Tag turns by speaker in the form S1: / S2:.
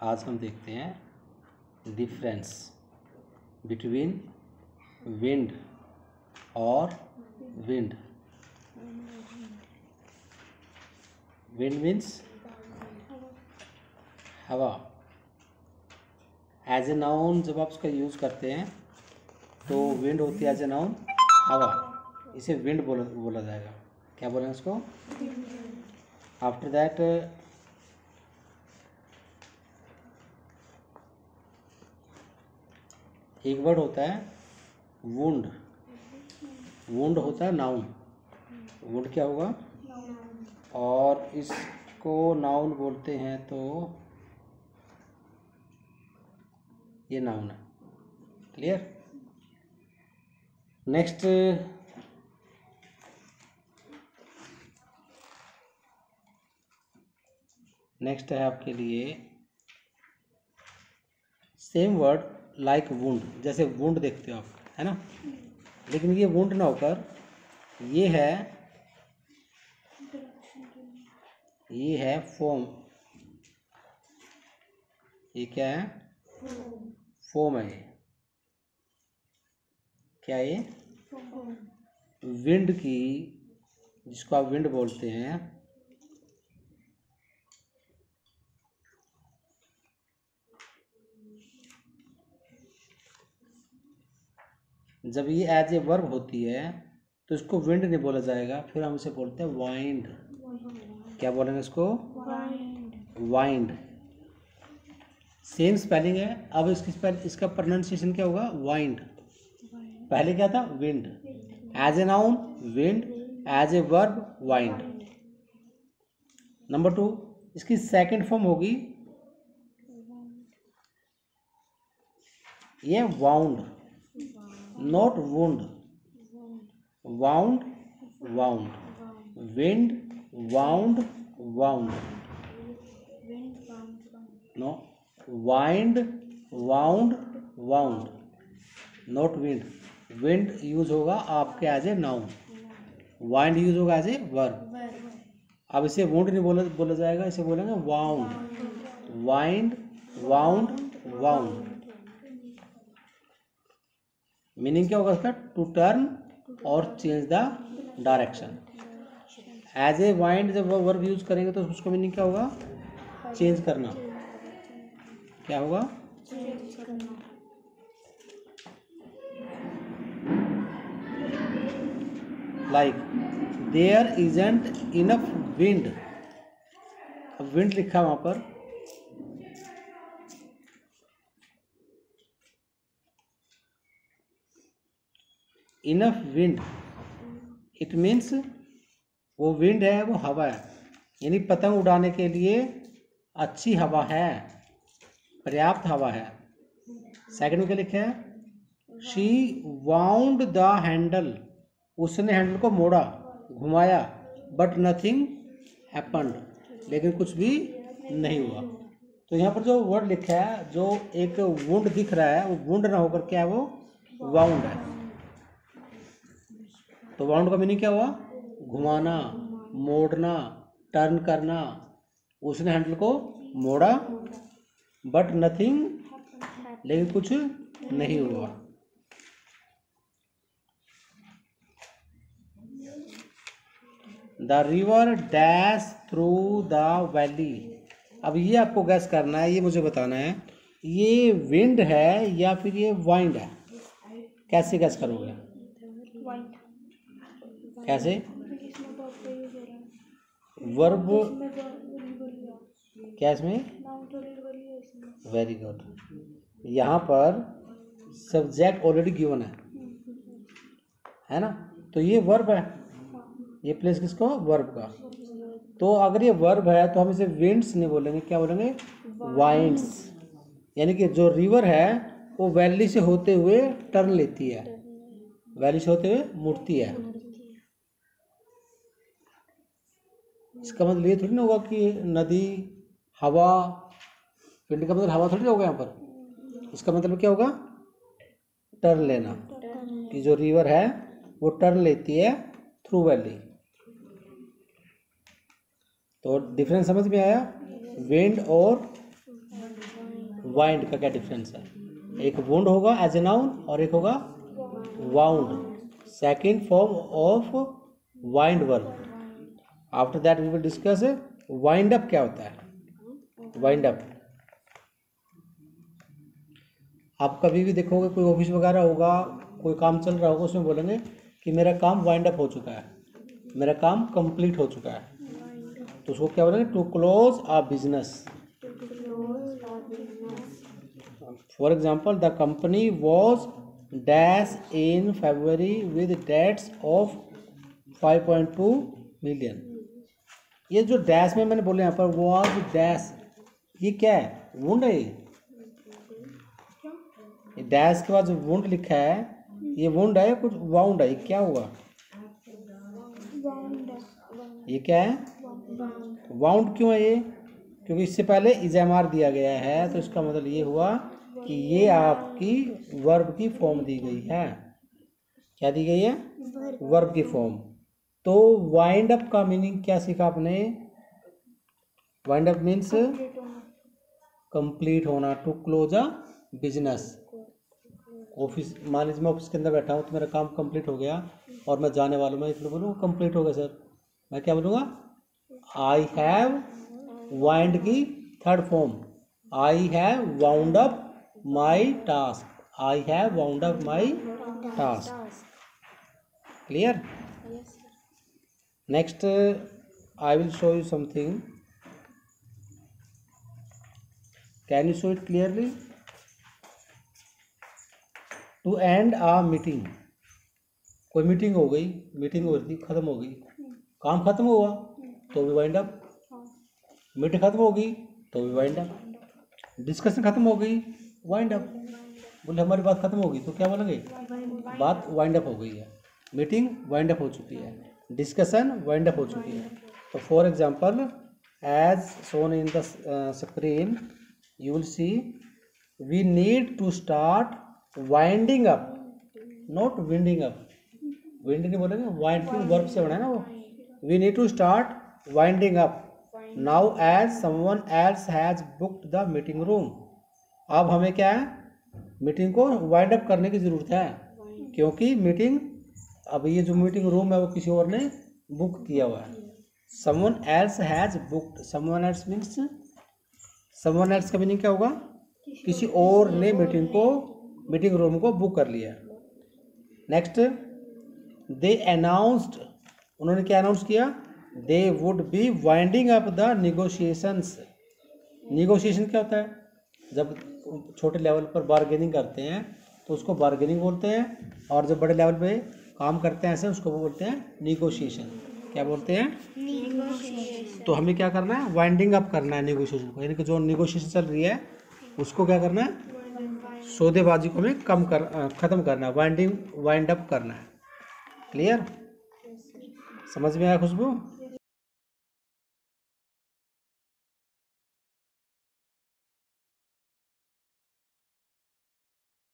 S1: आज हम देखते हैं डिफरेंस बिटवीन विंड और विंड। विंड मीन्स हवा। एज ए नाउन जब आप उसका यूज़ करते हैं तो विंड होती है एज ए नाउन हवा, इसे विंड बोला जाएगा। क्या बोलेंगे उसको? आफ्टर दैट एक वर्ड होता है वुंड। वुंड होता है नाउन। वुंड क्या होगा? और इसको नाउन बोलते हैं तो ये नाउन है। क्लियर? नेक्स्ट है आपके लिए सेम वर्ड लाइक वुंड। जैसे वुंड देखते हो आप, है ना, लेकिन ये वुंड ना होकर ये है फोम। ये क्या है? फोम है। ये क्या है? ये विंड की, जिसको आप विंड बोलते हैं, जब ये एज ए वर्ब होती है तो इसको विंड नहीं बोला जाएगा, फिर हम इसे बोलते हैं वाइंड। क्या बोलेंगे इसको? वाइंड। सेम स्पेलिंग है। अब इसका प्रोनाउंसिएशन क्या होगा? वाइंड। पहले क्या था? Wind. As a noun wind, as a verb wind. Number 2, इसकी सेकंड फॉर्म होगी ये wound, not wound. Wound, wound, wind, wound, wound. No, wind, wound, wound, not wind. Wind use होगा आपके as a noun, wind use होगा as a verb. अब इसे wound नहीं बोला जाएगा, इसे बोलेंगे wound. Wind, wound, wound. Meaning क्या होगा इसका? टू टर्न और change the direction. As a wind जब वर्ब यूज करेंगे तो उसका मीनिंग क्या होगा? चेंज करना। क्या होगा? Like there isn't enough wind. अब विंड लिखा वहां पर, इनफ विंड, इट मीन्स वो विंड है, वो हवा है, यानी पतंग उड़ाने के लिए अच्छी हवा है, पर्याप्त हवा है। सेकंड में क्या लिखा है? शी वाउंड द हैंडल, उसने हैंडल को मोड़ा, घुमाया, बट नथिंग हैपन्ड, लेकिन कुछ भी नहीं हुआ। तो यहाँ पर जो वर्ड लिखा है, जो एक वुंड दिख रहा है, वो वुंड ना होकर क्या है? वो वाउंड है। तो वाउंड का मीनिंग क्या हुआ? घुमाना, मोड़ना, टर्न करना। उसने हैंडल को मोड़ा, बट नथिंग, लेकिन कुछ नहीं हुआ। The river dash through the valley. अब ये आपको गैस करना है, ये मुझे बताना है, ये विंड है या फिर ये वाइंड है? कैसे गैस करोगे? कैसे? वर्ब क्या इसमें? Very good. यहाँ पर सब्जेक्ट ऑलरेडी गिवन है ना, तो ये वर्ब है। ये प्लेस किसको? वर्ब का। तो अगर ये वर्ब है तो हम इसे विंड्स नहीं बोलेंगे, क्या बोलेंगे? वाइंड्स। यानी कि जो रिवर है वो वैली से होते हुए टर्न लेती है, वैली से होते हुए मुड़ती है। इसका मतलब ये थोड़ी ना होगा कि नदी, हवा, विंड का मतलब हवा थोड़ी होगा यहाँ पर। इसका मतलब क्या होगा? टर्न लेना, कि जो रिवर है वो टर्न लेती है थ्रू वैली। तो डिफरेंस समझ में आया विंड और वाइंड का क्या डिफरेंस है? एक वुंड होगा एज ए नाउन और एक होगा wound, second form of wind verb. After that we will discuss wind up क्या होता है। वाइंड अप आप कभी भी देखोगे, कोई ऑफिस वगैरह होगा, कोई काम चल रहा होगा, उसमें बोलेंगे कि मेरा काम वाइंड अप हो चुका है, मेरा काम कंप्लीट हो चुका है, तो उसको क्या बोलेंगे? To close a business. For example, the company was dash in February with debts of 5.2 million. ये जो डैश में मैंने बोले यहाँ पर वॉज डैश, ये क्या है? वुंड है। ये डैश के बाद जो वुंड लिखा है, ये वुंड है कुछ वाउंड है? ये क्या हुआ? ये क्या है? वाउंड क्यों है ये? क्योंकि इससे पहले इज़ामार दिया गया है, तो इसका मतलब ये हुआ कि ये आपकी वर्ब की फॉर्म दी गई है। क्या दी गई है? वर्ब की फॉर्म। तो वाइंड अप का मीनिंग क्या सीखा आपने? वाइंड अप मीन्स कंप्लीट होना, to close a business. Office, मान लीजिए मैं ऑफिस के अंदर बैठा हूँ, तो मेरा काम कंप्लीट हो गया और मैं जाने वाला हूँ, मैं इसलिए बोलूँगा कंप्लीट हो गया सर। मैं क्या बोलूँगा? आई हैव वाइंड की third form, I have wound up my task, I have wound up my task. Clear? Next I will show you something. Can you show it clearly? To end a meeting, कोई meeting हो गई, meeting हो रही थी, खत्म हो गई, काम खत्म हुआ तो भी वाइंड अप, मीटिंग खत्म हो गई तो भी वाइंड अप, डिस्कशन खत्म हो गई, वाइंड अप। बोले हमारी बात खत्म हो गई तो क्या बोलेंगे? बात वाइंड अप हो गई है, मीटिंग वाइंड अप हो चुकी है, डिस्कशन वाइंड अप हो चुकी है। तो for example, as shown in the screen you will see, we need to start winding up, not winding up. Wind नहीं बोलेंगे, वाइंडिंग वर्ब से बना है ना वो। We need to start winding up now as someone else has booked the meeting room. अब हमें क्या है? मीटिंग को वाइंड अप करने की ज़रूरत है, क्योंकि मीटिंग, अब ये जो मीटिंग रूम है वो किसी और ने बुक किया हुआ है। Someone else has booked, someone else means, someone else का मीनिंग क्या होगा? किसी और ने मीटिंग रूम को बुक कर लिया। नेक्स्ट, दे अनाउंस्ड, उन्होंने क्या अनाउंस किया? They would be winding up the negotiations. Negotiation क्या होता है? जब छोटे लेवल पर बार्गेनिंग करते हैं तो उसको बार्गेनिंग बोलते हैं, और जब बड़े लेवल पे काम करते हैं ऐसे, उसको बोलते हैं निगोशिएशन। क्या बोलते हैं? निगोशिएशन। तो हमें क्या करना है? वाइंडिंग अप करना है निगोशिएशन को, यानी कि जो निगोशिएशन चल रही है उसको क्या करना है? सौदेबाजी को हमें ख़त्म करना है, वाइंड अप करना है। क्लियर? समझ में आया खुशबू?